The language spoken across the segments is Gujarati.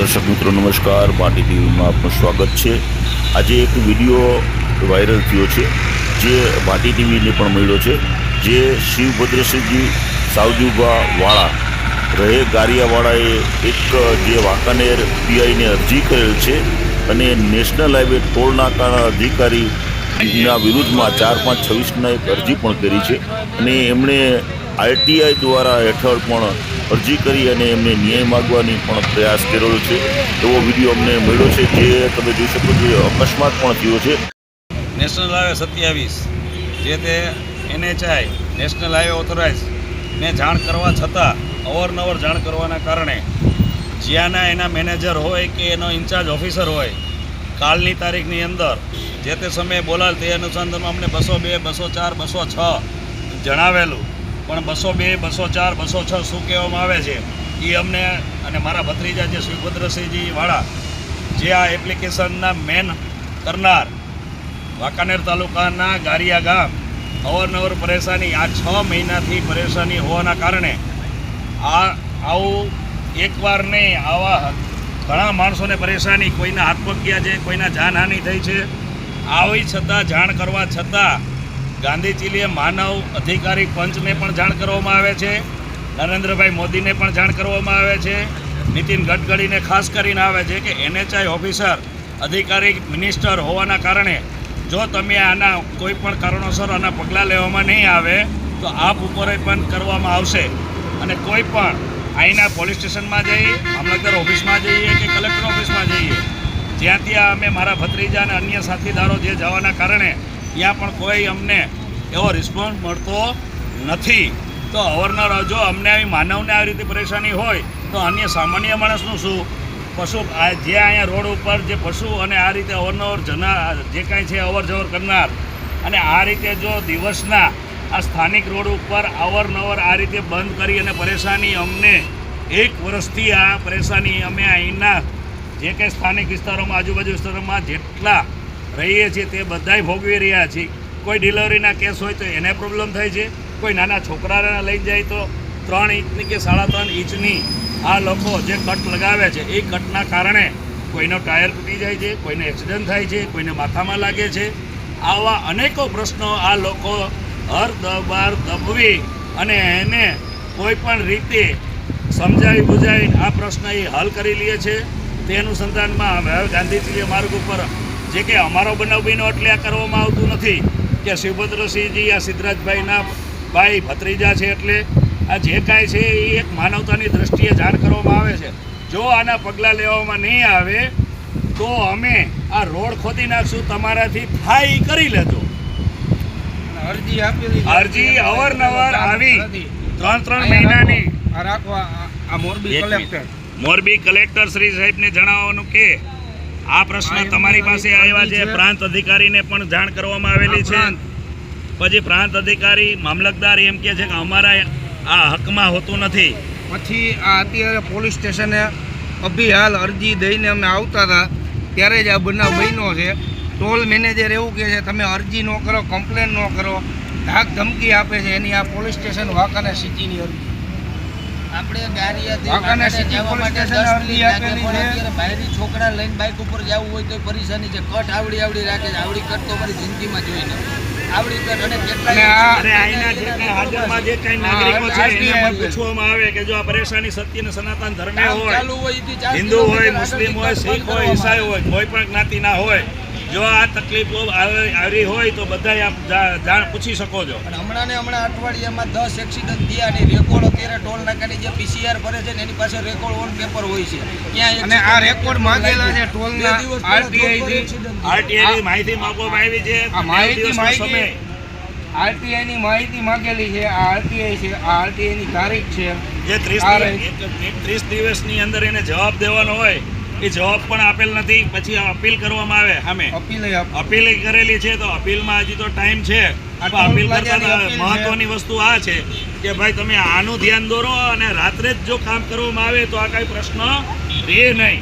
દર્શક મિત્રો નમસ્કાર, પાર્ટી ટીવીમાં આપનું સ્વાગત છે। આજે એક વિડીયો વાયરલ થયો છે જે પાર્ટી ટીવીને પણ મળ્યો છે, જે શિવભદ્રસિંહજી સાવજુભા વાળા રહે ગારિયાવાળાએ એક જે વાંકાનેર પીઆઈને અરજી કરેલ છે અને નેશનલ હાઈવે ટોલ નાકાના અધિકારીના વિરુદ્ધમાં 4-5-26ના એક અરજી પણ કરી છે અને એમણે આરટીઆઈ દ્વારા હેઠળ પણ અરજી કરી અને એમને ન્યાય માગવાની પણ પ્રયાસ કરેલો છે। એવો વિડીયો અમને મળ્યો છે, જે તમે જોઈ શકો છો અકસ્માત પણ થયો છે। નેશનલ હાઈવે 27 જે તે NHI નેશનલ હાઈવે ઓથોરાઇઝને જાણ કરવા છતાં અવારનવાર જાણ કરવાના કારણે જ્યાંના એના મેનેજર હોય કે એનો ઇન્ચાર્જ ઓફિસર હોય, કાલની તારીખની અંદર જે તે સમયે બોલાલ તે અનુસંધાનમાં અમને 202, 204, 206 જણાવેલું, પણ 202, 204, 206 શું કહેવામાં આવે છે એ અમને અને મારા ભત્રીજા જે શિવભદ્રસિંહજી વાળા જે આ એપ્લિકેશનના મેન કરનાર વાંકાનેર તાલુકાના ગારિયા ગામ અવારનવાર પરેશાની આ 6 મહિનાથી પરેશાની હોવાના કારણે આવું એકવાર નહીં, આવા ઘણા માણસોને પરેશાની, કોઈના હાથ પગ ગયા છે, કોઈના જાનહાનિ થઈ છે। આવી છતાં જાણ કરવા છતાં ગાંધીચીલીએ માનવ અધિકારી પંચને પણ જાણ કરવામાં આવે છે, નરેન્દ્રભાઈ મોદીને પણ જાણ કરવામાં આવે છે, નીતિન ગડકરીને ખાસ કરીને આવે છે કે NHI ઓફિસર અધિકારી મિનિસ્ટર હોવાના કારણે જો તમે આના કોઈ પણ કારણોસર આના પગલાં લેવામાં નહીં આવે તો આપ ઉપર પણ કરવામાં આવશે અને કોઈ પણ અહીંના પોલીસ સ્ટેશનમાં જઈએ, મામલતદાર ઓફિસમાં જઈએ કે કલેક્ટર ઓફિસમાં જઈએ, જ્યાં ત્યાં અમે મારા ભત્રીજા અને અન્ય સાથીદારો જે જવાના કારણે ત્યાં પણ કોઈ અમને એવો રિસ્પોન્સ મળતો નથી। તો અવારનવાર જો અમને આવી માનવને આવી રીતે પરેશાની હોય તો અન્ય સામાન્ય માણસનું શું? પશુ જે અહીંયા રોડ ઉપર જે પશુ અને આ રીતે અવારનવાર જે કાંઈ છે અવર જવર કરનાર અને આ રીતે જો દિવસના આ સ્થાનિક રોડ ઉપર અવારનવાર આ રીતે બંધ કરી અને પરેશાની અમને 1 વર્ષથી આ પરેશાની અમે અહીંના જે કંઈ સ્થાનિક વિસ્તારોમાં આજુબાજુ વિસ્તારોમાં જેટલા રહીએ છીએ તે બધાય ભોગવી રહ્યા છીએ। કોઈ ડિલિવરીના કેસ હોય તો એને પ્રોબ્લેમ થાય છે, કોઈ નાના છોકરાને લઈ જાય તો 3 ઇંચની કે 3.5 ઇંચની આ લોકો જે કટ લગાવે છે એ કટના કારણે કોઈનો ટાયર તૂટી જાય છે, કોઈને એક્સિડન્ટ થાય છે, કોઈને માથામાં લાગે છે। આવા અનેકો પ્રશ્નો આ લોકો હર દબાર દબવી અને એને કોઈ પણ રીતે સમજાવી બુજાવી આ પ્રશ્ન એ હલ કરી લે છે। તે અનુસંધાનમાં હવે ગાંધીચીલી માર્ગ ઉપર જે કે અમારો બનાવ બન્યો એટલે આ કરવામાં આવતું નથી કે શિવભદ્રસિંહજી આ સિદ્ધરાજભાઈના ભાઈ ભત્રીજા છે એટલે આ જે કાંઈ છે એ એક માનવતાની દૃષ્ટિએ જાણ કરવામાં આવે છે। જો આના પગલાં લેવામાં નહીં આવે તો અમે આ રોડ ખોદી નાખશું, તમારાથી થાય કરી લેજો। અરજી અવારનવાર આવી 3 મહિનાની મોરબી કલેક્ટર શ્રી સાહેબને જણાવવાનું કે આ પ્રશ્ન તમારી પાસે આવ્યા છે, પ્રાંત અધિકારીને પણ જાણ કરવામાં આવેલી છે। પછી પ્રાંત અધિકારી મામલતદાર એમ કહે છે કે અમારા આ હકમાં હોતું નથી। પછી આ અત્યારે પોલીસ સ્ટેશને અભિહાલ અરજી દઈને અમે આવતા હતા ત્યારે જ આ બનાવ બન્યો છે। ટોલ મેનેજર એવું કહે છે તમે અરજી ન કરો, કમ્પ્લેન ન કરો, ધાક ધમકી આપે છે। એની આ પોલીસ સ્ટેશન વાંકાનેર સિટીની અરજી આપણે વાંકાનેર સિટી પોલીસ સ્ટેશન અરજી આપેલી છે। બાયરી છોકરા લઈને બાઇક ઉપર જવું હોય તો પરેશાની છે, કટ આવડી રાખે છે, આવડી કટ તો મારી જિંદગીમાં જોઈ ન આવડી કટ અને અહીંના જે કંઈ હાજરમાં જે કંઈ નાગરિકો છે એને પણ પૂછવામાં આવે કે જો આ પરેશાની સત્ય અને સનાતન ધર્મે હોય, હિન્દુ હોય, મુસ્લિમ હોય, શીખ હોય, ઈસાઈ હોય, કોઈ પણ જ્ઞાતિના હોય, જો આ તકલીફો આવી હોય તો બધા આપ જાણ પૂછી શકો છો। હમણાં અઠવાડિયામાં 10 એક્સિડન્ટ થયા અને રેકોર્ડ અત્યારે ટોલ નાકાની જે PCR ભરે છે ને એની પાસે રેકોર્ડ ઓન પેપર હોય છે ત્યાં અને આ રેકોર્ડ માંગેલા છે ટોલના આરટીઆઈ માહિતી માંગવામાં આવી છે। આ આરટીઆઈની માહિતી માંગેલી છે। આ આરટીઆઈ છે, આ આરટીઆઈની તારીખ છે જે 30 દિવસની અંદર એને જવાબ દેવાનો હોય એ જવાબ પણ આપેલ નથી। પછી અપીલ કરવામાં આવે, સામે અપીલ કરેલી છે તો અપીલમાં હજી તો ટાઈમ છે। અપીલ કરતા મહત્વની વસ્તુ આ છે કે ભાઈ તમે આનું ધ્યાન દોરો અને રાત્રે જ જો કામ કરવામાં આવે તો આ કાંઈ પ્રશ્ન રહે નહીં।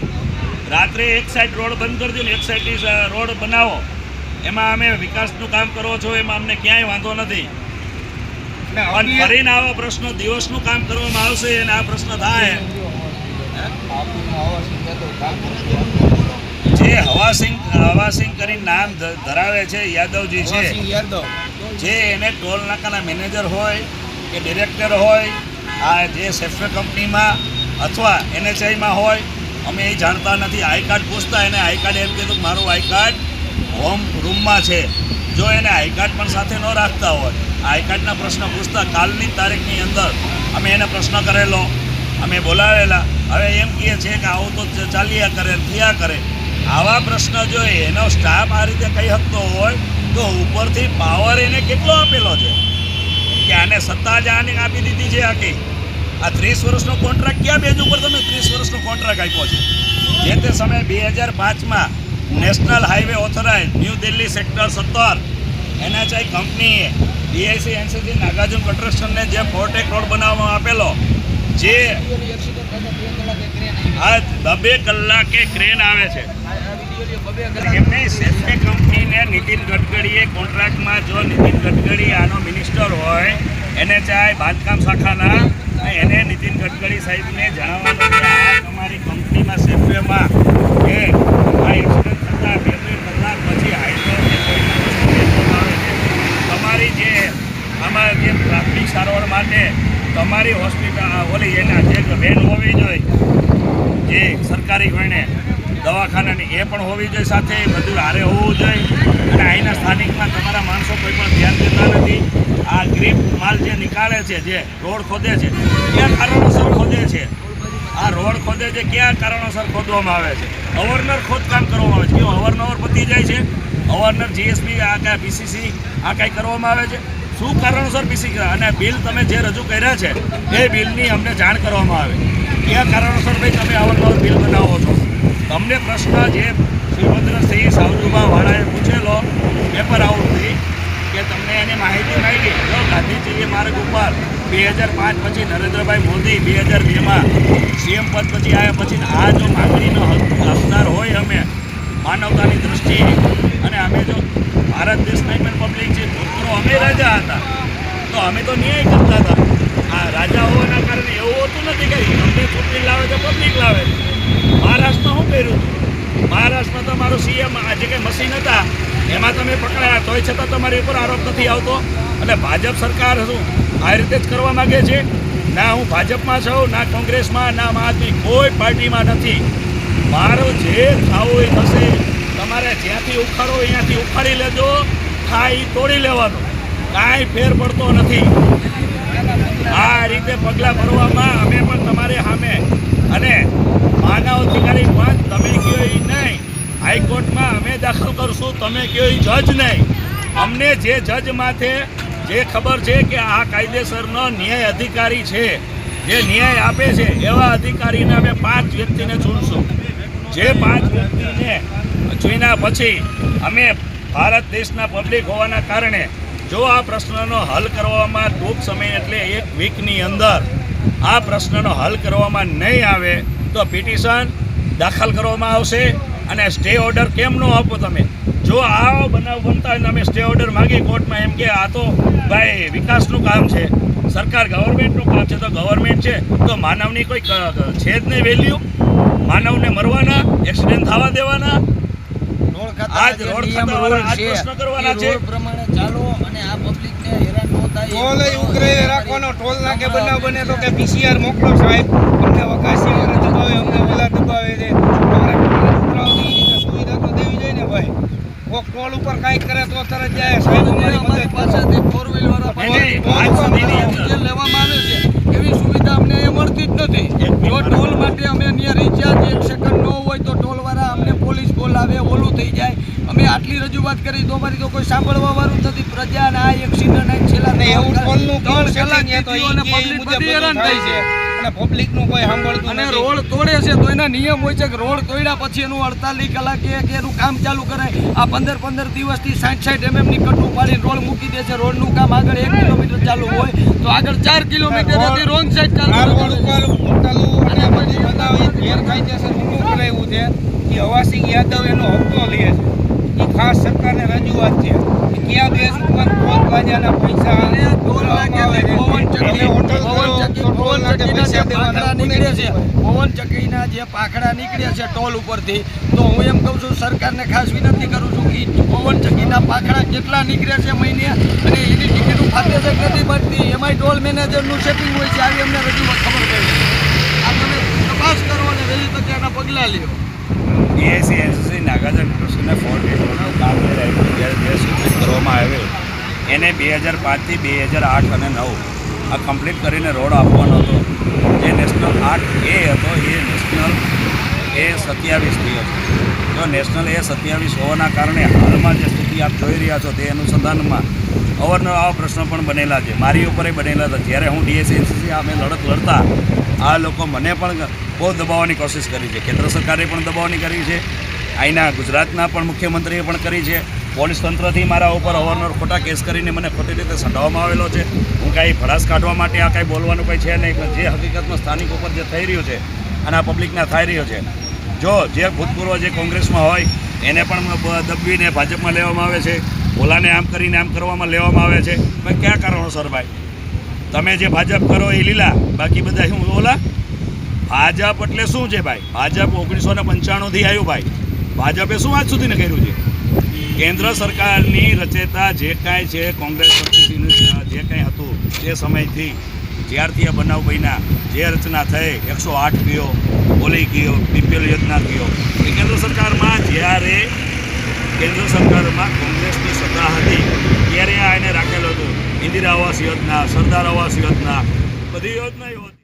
રાત્રે એક સાઈડ રોડ બંધ કરી દો ને એક સાઈડની રોડ બનાવો, એમાં અમે વિકાસનું કામ કરો છો એમાં અમને ક્યાંય વાંધો નથી। ફરીને આવા પ્રશ્નો દિવસનું કામ કરવામાં આવશે અને આ પ્રશ્ન થાય જે હવાસિંગ કરીને નામ ધરાવે છે યાદવજી છે, જે એને ટોલ નાકાના મેનેજર હોય કે ડિરેક્ટર હોય, આ જે સેફ્ટવેર કંપનીમાં અથવા NHIમાં હોય, અમે એ જાણતા નથી. આઈ કાર્ડ પૂછતા એને આઈ કાર્ડ એમ કીધું કે મારું આઈ કાર્ડ હોમ રૂમમાં છે. જો એને આઈ કાર્ડ પણ સાથે ન રાખતા હોય, આઈ કાર્ડના પ્રશ્ન પૂછતા કાલની તારીખની અંદર અમે એને પ્રશ્ન કરેલો, અમે બોલાવેલા. હવે એમ કહે છે કે આવું તો ચાલ્યા કરે, થયા કરે. આવા પ્રશ્ન જો એનો સ્ટાફ આ રીતે કહી શકતો હોય તો ઉપરથી પાવર એને કેટલો આપેલો છે કે આને સત્તા જ આને આપી દીધી છે. આખી આ 30 વર્ષનો કોન્ટ્રાક્ટ ક્યાં બેઝ ઉપર તમે 30 વર્ષનો કોન્ટ્રાક્ટ આપ્યો છે? જે તે સમયે 2005માં national highway authorize new Delhi sector 17 NHI કંપનીએ DIC NCC નાગાર્જુન કન્સ્ટ્રક્શનને જે ફોર્ટેક રોડ બનાવવામાં આપેલો, જે આ 2 કલાકે ક્રેન આવે છે. એમને સેફ્ટી કંપનીને નીતિન ગડકરીએ કોન્ટ્રાક્ટમાં, જો નીતિન ગડકરી આનો મિનિસ્ટર હોય NHI બાંધકામ શાખાના, એને નીતિન ગડકરી સાહેબને જણાવવાનું કે આ તમારી કંપનીમાં સેફ્ટીમાં કે આ એક્સિડન્ટ થતાં 2 કલાક પછી તમારી જે આમાં જે પ્રાથમિક સારવાર માટે તમારી હોસ્પિટલ ઓલી એના જે વેન હોવી જોઈએ, જે સરકારી હોઈને દવાખાનાની એ પણ હોવી જોઈએ, સાથે બધું હારે હોવું જોઈએ. અને અહીંના સ્થાનિકમાં તમારા માણસો કોઈ પણ ધ્યાન દેતા નથી. આ ગ્રીપ માલ જે નીકાળે છે, જે રોડ ખોદે છે, કયા કારણોસર ખોદે છે? આ રોડ ખોદે છે કયા કારણોસર ખોદવામાં આવે છે? અવારનવાર ખોદકામ કરવામાં આવે છે. કેવું અવારનવાર પતી જાય છે? અવારનવાર GSB આ કાંઈ PCC આ કાંઈ કરવામાં આવે છે? શું કારણોસર PCC? અને બિલ તમે જે રજૂ કર્યા છે એ બિલની અમને જાણ કરવામાં આવે. કયા કારણોસર ભાઈ તમે અવારનવાર બિલ બનાવો છો? તમને પ્રશ્ન જે શ્રીભદ્રસિંહ સાવજુભાવાળાએ પૂછેલો પેપર આઉટથી કે તમને એની માહિતી માંગી. જો ગાંધીજીએ માર્ગ ઉપર 2005 પછી નરેન્દ્રભાઈ મોદી 2002માં CM પદ પછી આવ્યા પછી આ જો માંગણીનો હકદાર હોય અમે માનવતાની દ્રષ્ટિએ, અને અમે જો ભારત દેશના પણ પબ્લિક છે, ભૂતપૂર્વ અમે રાજા હતા તો અમે તો ન્યાય કરતા હતા. આ રાજા હોવાના કારણે એવું હોતું નથી કે અમને ચૂંટણી લાવે છે, પબ્લિક લાવે છે. મહારાષ્ટ્રમાં શું કર્યું હતું? મહારાષ્ટ્રમાં તો મારું CM જે કંઈ મશીન હતા એમાં તમે પકડાયા, તોય છતાં તમારી ઉપર આરોપ નથી આવતો. અને ભાજપ સરકાર શું આ રીતે જ કરવા માગે છે? ના હું ભાજપમાં છું, ના કોંગ્રેસમાં, ના આમ આદમી, કોઈ પાર્ટીમાં નથી. મારું જે ખાવું એ થશે. તમારે જ્યાંથી ઉખાડો અહીંયાથી ઉખાડી લેજો, ખાઈ તોડી લેવાનો, કાંઈ ફેર પડતો નથી. આ રીતે પગલાં ભરવામાં અમે પણ તમારી સામે, અને માનવ અધિકારી પણ તમે કહો એ નહીં, હાઈકોર્ટમાં અમે દાખલ કરશું, તમે કહો એ જજ નહીં. અમને જે જજ માથે જે ખબર છે કે આ કાયદેસરનો ન્યાય અધિકારી છે, જે ન્યાય આપે છે, એવા અધિકારીને અમે 5 વ્યક્તિને ચૂનશું. જે 5 વ્યક્તિને ચૂન્યા પછી અમે ભારત દેશના પબ્લિક હોવાના કારણે જો આ પ્રશ્નનો હલ કરવામાં ટૂંક સમય એટલે 1 વીકની અંદર આ પ્રશ્નનો હલ કરવામાં નહીં આવે તો પિટિશન દાખલ કરવામાં આવશે. અને સ્ટે ઓર્ડર કેમ ન આપો તમે? જો આ બનાવ બનતા હોય ને અમે સ્ટે ઓર્ડર માગી કોર્ટમાં, એમ કે આ તો ભાઈ વિકાસનું કામ છે, સરકાર ગવર્મેન્ટનું કામ છે, તો ગવર્મેન્ટ છે તો માનવની કોઈ છે જ નહીં વેલ્યુ? માનવને મરવાના, એક્સિડન્ટ થવા દેવાના, આજ રોડ ખાતાવાળા આજ પ્રશ્ન કરવાના છે. પ્રમાણે ચાલો અને આ પબ્લિકને હેરાન ન થાય. ટોલ ઉઘરાવી રાખવાનો. ટોલ નાકે બનાવ બને તો કે PCR મોકલો સાહેબ, અમને વકાસી અમને દબાવે, અમને ઓલા દબાવે છે. ઉઘરાવની સુવિધા તો દેવી જોઈએ ને ભાઈ. કોક ટોલ ઉપર કાંઈક કરે તો તરત જાય સાહેબ અમારી અમારી પાસેથી 4 વ્હીલ વાળા લેવામાં આવે છે, એવી સુવિધા અમને એ મળતી જ નથી. જો ટોલ માટે અમે અહીંયા રિચાર્જ 1 સેકન્ડ ન હોય તો ટોલ વાળા અમને પોલીસ બોલાવે, ઓલું થઈ જાય. અમે આટલી રજૂઆત કરી તો અમારી તો કોઈ સાંભળવા વાળું નથી. પ્રજાના આ એક્સિડન્ટ છેલ્લા એવું ટોલનું 3 કલાક થયો અને પબ્લિક બધી હેરાન થઈ છે. અને પબ્લિકનું કોઈ સાંભળતું અને નથી. રોડ તોડે છે તો એના નિયમ હોય છે કે રોડ તોડ્યા પછી એનું 48 કલાકે કે એનું કામ ચાલુ કરે. આ 15 દિવસથી 60 mm ની કટુ પાડીને રોડ મૂકી દે છે. રોડનું કામ આગળ 1 કિલોમીટર ચાલુ હોય તો આગળ 4 કિલોમીટરથી રોંગ સાઈડ ચાલુ રોડ ઉપર મોટાલું અને બધી બધા ગેરકાયદેસર ઊભું કરાવ્યું છે. એ હવાસિંહ યાદવ એનો હપ્તો લે છે. એ ખાસ સરકારને રજૂઆત છે કે કયા બેઝ ઉપર ટોલ પ્લાઝાના પૈસા અને ટોલ નાકે આવે છે. પવન તમે હોટલ કરો તો ટોલ પવન માટે ચક્કીના જે પૈસા દેવાના પાંખડા કોને નીકળે છે, કીધું? પવન ચક્કીના જે પાંખડા નીકળે છે ટોલ ઉપરથી, તો હું એમ કહું છું સરકારને ખાસ વિનંતી કરું છું કે પવન ચક્કીના પાંખડા કેટલા નીકળે છે મહિને અને એની ટિકિટો ફાટે છે કે નથી ફાટતી, એમાંય ટોલ મેનેજરનું સેટિંગ હોય છે, આવી અમને રજૂઆત ખબર પડી. આ તમે તપાસ કરો અને વહેલી તકે એના પગલાં લ્યો. બીએસસી એનસીસી નાગાર્જુન કૃષ્ણને 48 કામ જ્યારે જે સૂચિત કરવામાં આવેલ એને 2005થી 2008 અને 9 આ કમ્પ્લીટ કરીને રોડ આપવાનો હતો. જે નેશનલ 8A હતો એ નેશનલ A27 થયો છે. જો નેશનલ A27 હોવાના કારણે હાલમાં જે સ્થિતિ આપ જોઈ રહ્યા છો તે અનુસંધાનમાં અવારનવાર આવા પ્રશ્નો પણ બનેલા છે, મારી ઉપર બનેલા હતા. જ્યારે હું ડીએસસી એનસીસી અમે લડત લડતા આ લોકો મને પણ બહુ દબાવવાની કોશિશ કરી છે. કેન્દ્ર સરકારે પણ દબાવવાની કરી છે, અહીંના ગુજરાતના પણ મુખ્યમંત્રીએ પણ કરી છે. પોલીસ તંત્રથી મારા ઉપર અવારનવાર ખોટા કેસ કરીને મને ખોટી રીતે સંડોવવામાં આવેલો છે. હું કાંઈ ભડાસ કાઢવા માટે આ કાંઈ બોલવાનું કંઈ છે નહીં, પણ જે હકીકતમાં સ્થાનિક ઉપર જે થઈ રહ્યું છે અને આ પબ્લિકના થઈ રહ્યો છે, જો જે ભૂતપૂર્વ જે કોંગ્રેસમાં હોય એને પણ દબવીને ભાજપમાં લેવામાં આવે છે, ઓલાને આમ કરીને આમ કરવામાં લેવામાં આવે છે. ભાઈ કયા કારણોસર ભાઈ તમે જે ભાજપ કરો એ લીલા, બાકી બધા શું ઓલા? ભાજપ એટલે શું છે ભાઈ? ભાજપ 1995થી આવ્યું ભાઈ. ભાજપે શું આજ સુધી કર્યું છે? કેન્દ્ર સરકારની રચેતા જે કાંઈ છે કોંગ્રેસ પક્ષનું જે કાંઈ હતું તે સમયથી જ્યારથી આ બનાવ બન્યા, જે રચના થઈ 108 ગયો, ઓલી ગયો, BPL યોજના ગયો, એ કેન્દ્ર સરકારમાં જ્યારે કેન્દ્ર સરકારમાં કોંગ્રેસની સત્તા હતી ત્યારે આ એને રાખેલો હતો. ઇન્દિરા આવાસ યોજના, સરદાર આવાસ યોજના, બધી યોજનાઓ